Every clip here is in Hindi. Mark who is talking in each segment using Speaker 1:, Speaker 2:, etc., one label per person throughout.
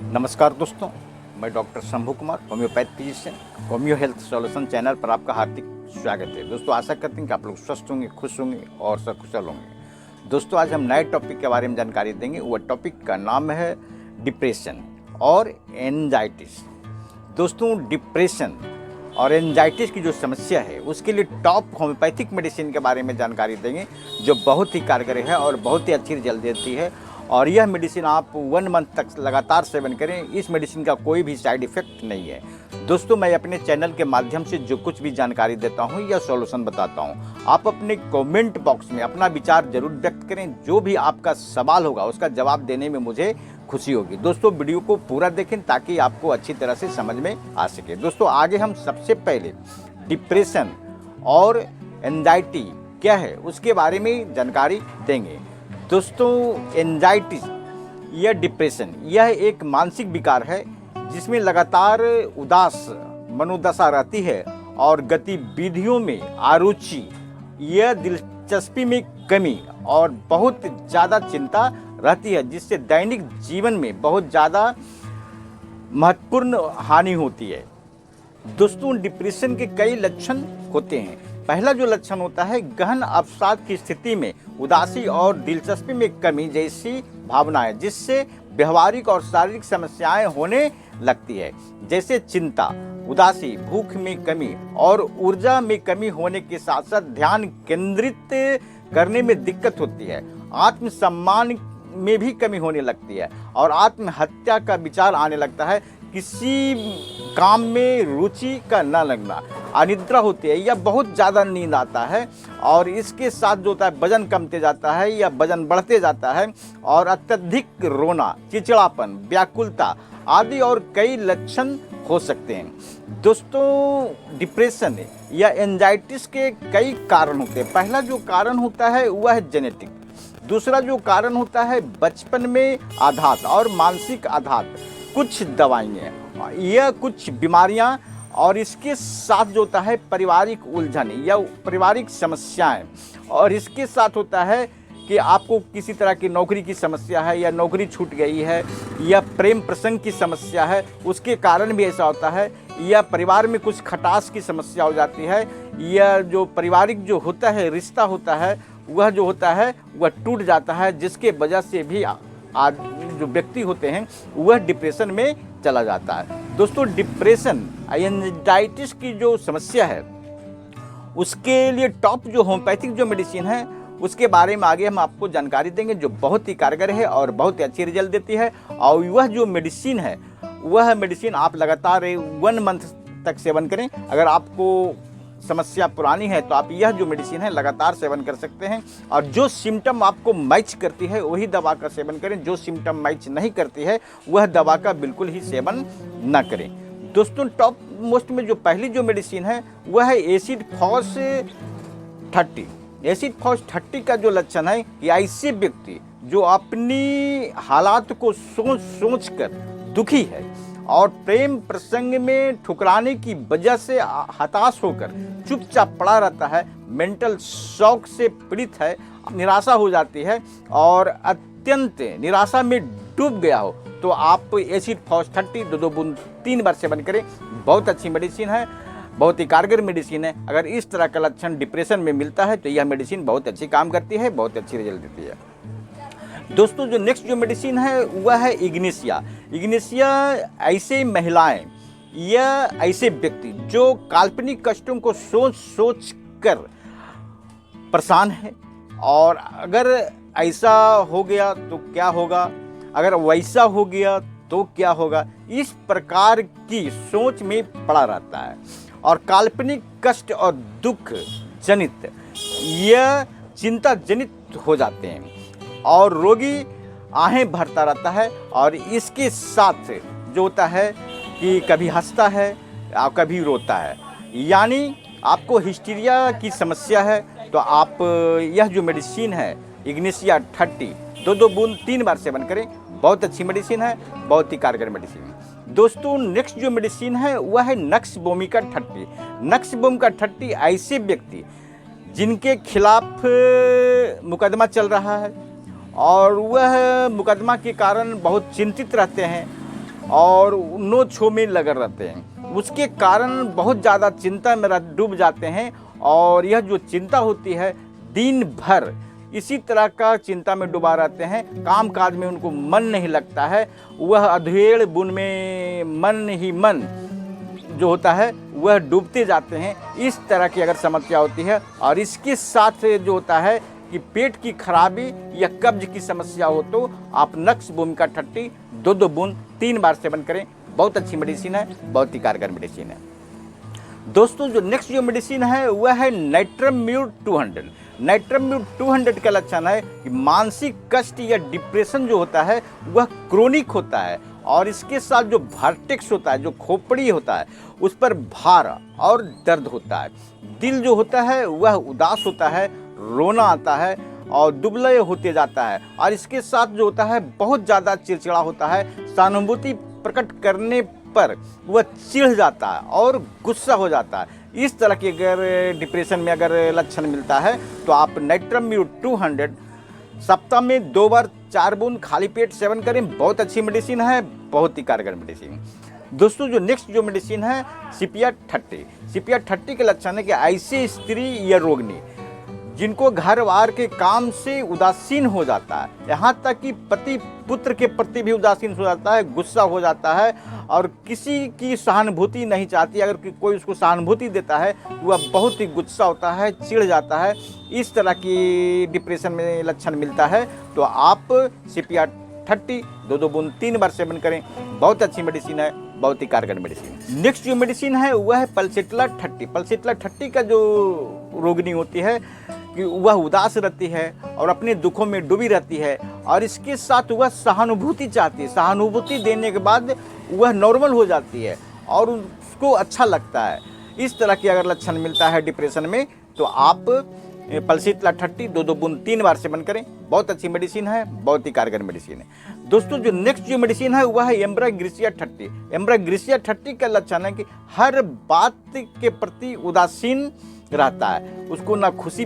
Speaker 1: नमस्कार दोस्तों, मैं doctor Shambhu Kumar, homeopath physician. Homeo health solution channel पर आपका हार्दिक स्वागत है। दोस्तों, आशा करते हैं कि आप लोग स्वस्थ होंगे, खुश होंगे और सकुशल होंगे। दोस्तों, आज हम नए टॉपिक के बारे में जानकारी देंगे। वह टॉपिक का नाम है डिप्रेशन और एंजाइटिस। दोस्तों, डिप्रेशन और एंजाइटिस की जो समस्या है उसके लिए टॉप होम्योपैथिक मेडिसिन के बारे में जानकारी देंगे, जो बहुत ही कारगर है और बहुत ही अच्छी रिजल्ट देती है। और यह मेडिसिन आप 1 मंथ तक लगातार सेवन करें। इस मेडिसिन का कोई भी साइड इफ़ेक्ट नहीं है। दोस्तों, मैं अपने चैनल के माध्यम से जो कुछ भी जानकारी देता हूं या सॉल्यूशन बताता हूं, आप अपने कमेंट बॉक्स में अपना विचार जरूर व्यक्त करें। जो भी आपका सवाल होगा उसका जवाब देने में मुझे खुशी होगी। दोस्तों, वीडियो को पूरा देखें ताकि आपको अच्छी तरह से समझ में आ सके। दोस्तों, आगे हम सबसे पहले डिप्रेशन और एंजाइटी क्या है उसके बारे में जानकारी देंगे। दोस्तों, एंजाइटी या डिप्रेशन यह एक मानसिक विकार है जिसमें लगातार उदास मनोदशा रहती है और गतिविधियों में अरुचि या दिलचस्पी में कमी और बहुत ज़्यादा चिंता रहती है, जिससे दैनिक जीवन में बहुत ज़्यादा महत्वपूर्ण हानि होती है। दोस्तों, डिप्रेशन के कई लक्षण होते हैं। पहला जो लक्षण होता है, गहन अवसाद की स्थिति में उदासी और दिलचस्पी में कमी जैसी भावनाएं, जिससे व्यवहारिक और शारीरिक समस्याएं होने लगती है, जैसे चिंता, उदासी, भूख में कमी और ऊर्जा में कमी होने के साथ साथ ध्यान केंद्रित करने में दिक्कत होती है। आत्मसम्मान में भी कमी होने लगती है और आत्महत्या का विचार आने लगता है। किसी काम में रुचि का न लगना, अनिद्रा होती है या बहुत ज़्यादा नींद आता है, और इसके साथ जो होता है वजन कमते जाता है या वजन बढ़ते जाता है, और अत्यधिक रोना, चिड़चिड़ापन, व्याकुलता आदि और कई लक्षण हो सकते हैं। दोस्तों, डिप्रेशन या एंजाइटिस के कई कारण होते हैं। पहला जो कारण होता है वह है जेनेटिक। दूसरा जो कारण होता है बचपन में आघात और मानसिक आघात, कुछ दवाइयाँ या कुछ बीमारियाँ, और इसके साथ जो होता है पारिवारिक उलझन या पारिवारिक समस्याएं, और इसके साथ होता है कि आपको किसी तरह की नौकरी की समस्या है या नौकरी छूट गई है या प्रेम प्रसंग की समस्या है, उसके कारण भी ऐसा होता है, या परिवार में कुछ खटास की समस्या हो जाती है, या जो पारिवारिक जो होता है रिश्ता होता है वह जो होता है वह टूट जाता है, जिसके वजह से भी जो व्यक्ति होते हैं वह डिप्रेशन में चला जाता है। दोस्तों, डिप्रेशन एंजाइटिस की जो समस्या है उसके लिए टॉप जो होम्योपैथिक जो मेडिसिन है उसके बारे में आगे हम आपको जानकारी देंगे, जो बहुत ही कारगर है और बहुत ही अच्छी रिजल्ट देती है। और वह जो मेडिसिन है वह मेडिसिन आप लगातार 1 मंथ तक सेवन करें। अगर आपको समस्या पुरानी है तो आप यह जो मेडिसिन है लगातार सेवन कर सकते हैं, और जो सिम्टम आपको मैच करती है वही दवा का सेवन करें। जो सिम्टम मैच नहीं करती है वह दवा का बिल्कुल ही सेवन न करें। दोस्तों, टॉप मोस्ट में जो पहली जो मेडिसिन है वह है एसिड फॉस 30। एसिड फॉस 30 का जो लक्षण है कि ऐसे व्यक्ति जो अपनी हालात को सोच सोच कर दुखी है और प्रेम प्रसंग में ठुकराने की वजह से हताश होकर चुपचाप पड़ा रहता है, मेंटल शॉक से पीड़ित है, निराशा हो जाती है और अत्यंत निराशा में डूब गया हो, तो आप एसिड फॉस 30 2 बूंद 3 बार सेवन करें। बहुत अच्छी मेडिसिन है, बहुत ही कारगर मेडिसिन है। अगर इस तरह का लक्षण डिप्रेशन में मिलता है तो यह मेडिसिन बहुत अच्छी काम करती है, बहुत अच्छी रिजल्ट देती है। दोस्तों, जो नेक्स्ट जो मेडिसिन है वह है इग्निशिया। इग्निशिया ऐसे महिलाएं या ऐसे व्यक्ति जो काल्पनिक कष्टों को सोच सोच कर परेशान है, और अगर ऐसा हो गया तो क्या होगा, अगर वैसा हो गया तो क्या होगा, इस प्रकार की सोच में पड़ा रहता है, और काल्पनिक कष्ट और दुख जनित या चिंता जनित हो जाते हैं, और रोगी आहें भरता रहता है। और इसके साथ जो होता है कि कभी हंसता है और कभी रोता है, यानी आपको हिस्टीरिया की समस्या है तो आप यह जो मेडिसिन है इग्निशिया 30 2 बूंद 3 बार सेवन करें। बहुत अच्छी मेडिसिन है, बहुत ही कारगर मेडिसिन है। दोस्तों, नेक्स्ट जो मेडिसिन है वह है नक्स वोमिका 30। नक्स वोमिका 30 ऐसे व्यक्ति जिनके खिलाफ मुकदमा चल रहा है और वह मुकदमा के कारण बहुत चिंतित रहते हैं, और नो छो में लगे रहते हैं। उसके कारण बहुत ज़्यादा चिंता में डूब जाते हैं और यह जो चिंता होती है दिन भर इसी तरह का चिंता में डूबा रहते हैं। काम काज में उनको मन नहीं लगता है, वह अधेड़ बुन में मन ही मन जो होता है वह डूबते जाते हैं। इस तरह की अगर समस्या होती है और इसके साथ जो होता है कि पेट की खराबी या कब्ज की समस्या हो तो आप नक्स भूमिका 30 2 बूंद 3 बार सेवन करें। बहुत अच्छी मेडिसिन है, बहुत ही कारगर मेडिसिन है। दोस्तों जो नेक्स्ट जो मेडिसिन है वह है नाइट्रम्यूर 200। नाइट्रम्यूर 200 का लक्षण है कि मानसिक कष्ट या डिप्रेशन जो होता है वह क्रोनिक होता है और इसके साथ जो वर्टेक्स होता है, जो खोपड़ी होता है, उस पर भार और दर्द होता है। दिल जो होता है वह उदास होता है, रोना आता है और दुबले होते जाता है और इसके साथ जो होता है बहुत ज़्यादा चिड़चिड़ा होता है। सहानुभूति प्रकट करने पर वह चिढ़ जाता है और गुस्सा हो जाता है। इस तरह की अगर डिप्रेशन में अगर लक्षण मिलता है तो आप नाइट्रम्यूर 200 सप्ताह में 2 बार 4 बूंद खाली पेट सेवन करें। बहुत अच्छी मेडिसिन है, बहुत ही कारगर मेडिसिन। दोस्तों जो नेक्स्ट जो मेडिसिन है सीपिया 30। सीपिया 30 के लक्षण है कि ऐसे स्त्री या रोगिणी जिनको घर वार के काम से उदासीन हो जाता है, यहाँ तक कि पति पुत्र के प्रति भी उदासीन हो जाता है, गुस्सा हो जाता है और किसी की सहानुभूति नहीं चाहती। अगर कोई उसको सहानुभूति देता है तो वह बहुत ही गुस्सा होता है, चिढ़ जाता है। इस तरह की डिप्रेशन में लक्षण मिलता है तो आप सीपिया 30 2 बूंद 3 बार सेवन करें। बहुत अच्छी मेडिसिन है, बहुत ही कारगर मेडिसिन। नेक्स्ट जो मेडिसिन है वह है पल्सेटला 30। पल्सेटला 30 का जो रोगिणी होती है कि वह उदास रहती है और अपने दुखों में डूबी रहती है और इसके साथ वह सहानुभूति चाहती है। सहानुभूति देने के बाद वह नॉर्मल हो जाती है और उसको अच्छा लगता है। इस तरह की अगर लक्षण मिलता है डिप्रेशन में तो आप पल्सेटला 30 2 बूंद 3 बार सेवन करें। बहुत अच्छी मेडिसिन है, बहुत ही कारगर मेडिसिन है। दोस्तों जो नेक्स्ट जो मेडिसिन है वह है एम्ब्राग्रेसिया 30। एम्ब्राग्रेसिया 30 का लक्षण है कि हर बात के प्रति उदासीन रहता है, उसको ना खुशी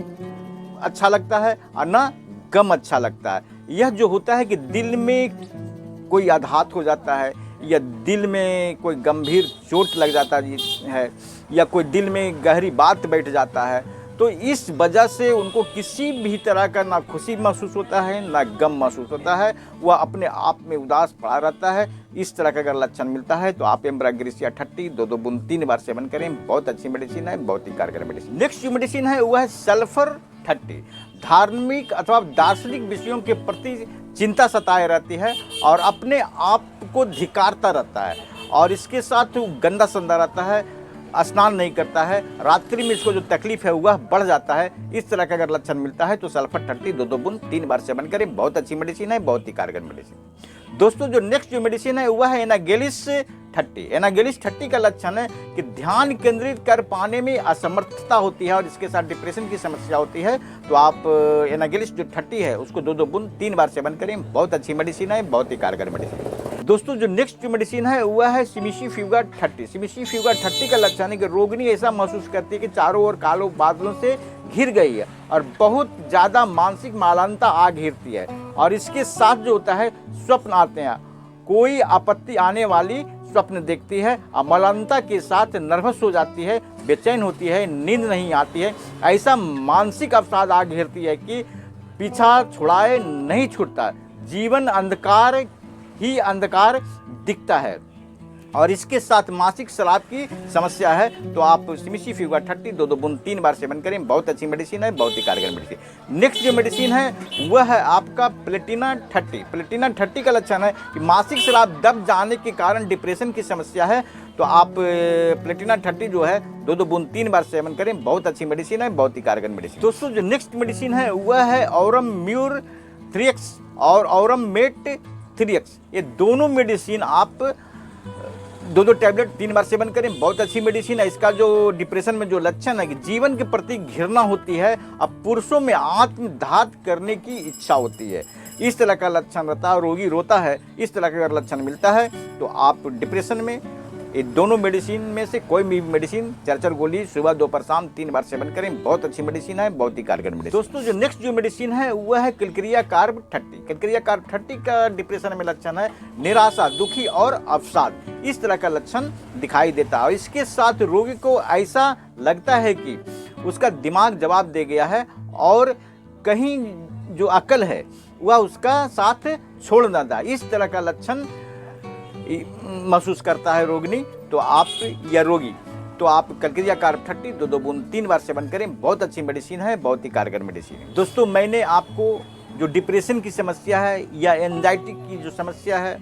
Speaker 1: अच्छा लगता है और ना गम अच्छा लगता है। यह जो होता है कि दिल में कोई आघात हो जाता है या दिल में कोई गंभीर चोट लग जाता है या कोई दिल में गहरी बात बैठ जाता है तो इस वजह से उनको किसी भी तरह का ना खुशी महसूस होता है ना गम महसूस होता है, वह अपने आप में उदास पड़ा रहता है। इस तरह का अगर लक्षण मिलता है तो आप एम्ब्राग्रेसिया 30 2 बूंद 3 बार सेवन करें। बहुत अच्छी मेडिसिन है, बहुत ही कारगर मेडिसिन। नेक्स्ट जो मेडिसिन है वह है सल्फर 30। धार्मिक अथवा दार्शनिक विषयों के प्रति चिंता सताए रहती है और अपने आप को धिक्कारता रहता है और इसके साथ गंदा संदा रहता है, स्नान नहीं करता है, रात्रि में इसको जो तकलीफ है वह बढ़ जाता है। इस तरह का अगर लक्षण मिलता है तो सल्फर 30 2 बूंद 3 बार सेवन करें। बहुत अच्छी मेडिसिन है, बहुत ही कारगर मेडिसिन। दोस्तों जो नेक्स्ट जो मेडिसिन है वह है एनागेलिस 30। एनागेलिस 30 का लक्षण है कि ध्यान केंद्रित कर पाने में असमर्थता होती है और इसके साथ डिप्रेशन की समस्या होती है तो आप एनागेलिस जो 30 है उसको 2 बूंद 3 बार सेवन करें। बहुत अच्छी मेडिसिन है, बहुत ही कारगर मेडिसिन। दोस्तों जो नेक्स्ट जो मेडिसिन है वह है सिमिसी फ्यूगा 30। सिमिसी फ्यूगा 30 का लक्षण है कि रोगिणी ऐसा महसूस करती है कि चारों ओर कालो बादलों से घिर गई है और बहुत ज़्यादा मानसिक मालानता आ घिरती है और इसके साथ जो होता है स्वप्न आते हैं, कोई आपत्ति आने वाली स्वप्न देखती है, अमलानता के साथ नर्वस हो जाती है, बेचैन होती है, नींद नहीं आती है। ऐसा मानसिक अवसाद आ घेरती है कि पीछा छुड़ाए नहीं छूटता, जीवन अंधकार ही अंधकार दिखता है और इसके साथ मासिक स्राव की समस्या है तो आप सिमिसी फ्यूगा 30 2 बूंद 3 बार सेवन करें। बहुत अच्छी मेडिसिन है, बहुत ही कारगर मेडिसिन। नेक्स्ट जो मेडिसिन है वह है आपका प्लेटिना 30। प्लेटिना 30 का लक्षण है कि मासिक स्राव दब जाने के कारण डिप्रेशन की समस्या है तो आप प्लेटिना 30 जो है 2 बूंद 3 बार सेवन करें। बहुत अच्छी मेडिसिन है, बहुत ही कारगर मेडिसिन। दोस्तों जो नेक्स्ट मेडिसिन है वह है औरम्यूर 3x और औरमेट 3x। ये दोनों मेडिसिन आप 2 टैबलेट 3 बार सेवन करें। बहुत अच्छी मेडिसिन है। इसका जो डिप्रेशन में जो लक्षण है कि जीवन के प्रति घृणा होती है, अब पुरुषों में आत्मघात करने की इच्छा होती है, इस तरह का लक्षण रहता है, रोगी रोता है, इस तरह का अगर लक्षण मिलता है तो आप डिप्रेशन में ये दोनों मेडिसिन में से कोई भी मेडिसिन 4 गोली सुबह दोपहर शाम 3 बार सेवन करें, बहुत अच्छी मेडिसिन है, बहुत ही कारगर मेडिसिन। दोस्तों जो नेक्स्ट जो मेडिसिन है वह है किलक्रिया कार्ब 30। किलक्रिया कार्ब 30 का डिप्रेशन में लक्षण है निराशा, दुखी और अवसाद, इस तरह का लक्षण दिखाई देता है। और इसके साथ रोगी को ऐसा लगता है कि उसका दिमाग जवाब दे गया है और कहीं जो अकल है वह उसका साथ छोड़ ना था, इस तरह का लक्षण महसूस करता है रोगिनी तो आप या रोगी, तो आप किलक्रिया कार्ब 30 2 बूंद 3 बार सेवन करें, बहुत अच्छी मेडिसिन है, बहुत ही कारगर मेडिसिन है। दोस्तों मैंने आपको जो डिप्रेशन की समस्या है या एंजाइटी की जो समस्या है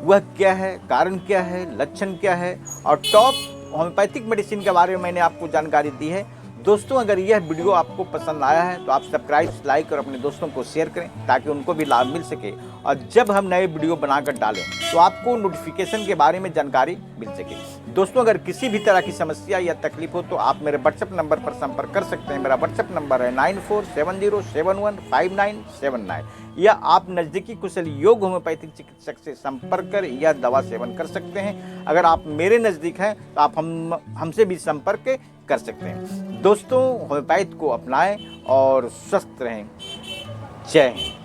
Speaker 1: वह क्या है, कारण क्या है, लक्षण क्या है और टॉप होम्योपैथिक मेडिसिन के बारे में मैंने आपको जानकारी दी है। दोस्तों अगर यह वीडियो आपको पसंद आया है तो आप सब्सक्राइब, लाइक और अपने दोस्तों को शेयर करें ताकि उनको भी लाभ मिल सके, और जब हम नए वीडियो बनाकर डालें तो आपको नोटिफिकेशन के बारे में जानकारी मिल सके। दोस्तों अगर किसी भी तरह की समस्या या तकलीफ हो तो आप मेरे व्हाट्सएप नंबर पर संपर्क कर सकते हैं। मेरा व्हाट्सएप नंबर है 9470715979, या आप नज़दीकी कुशल योग होम्योपैथिक चिकित्सक से संपर्क कर यह दवा सेवन कर सकते हैं। अगर आप मेरे नज़दीक हैं तो आप हमसे भी संपर्क कर सकते हैं। दोस्तों होम्योपैथ को अपनाएं और स्वस्थ रहें। जय हिंद।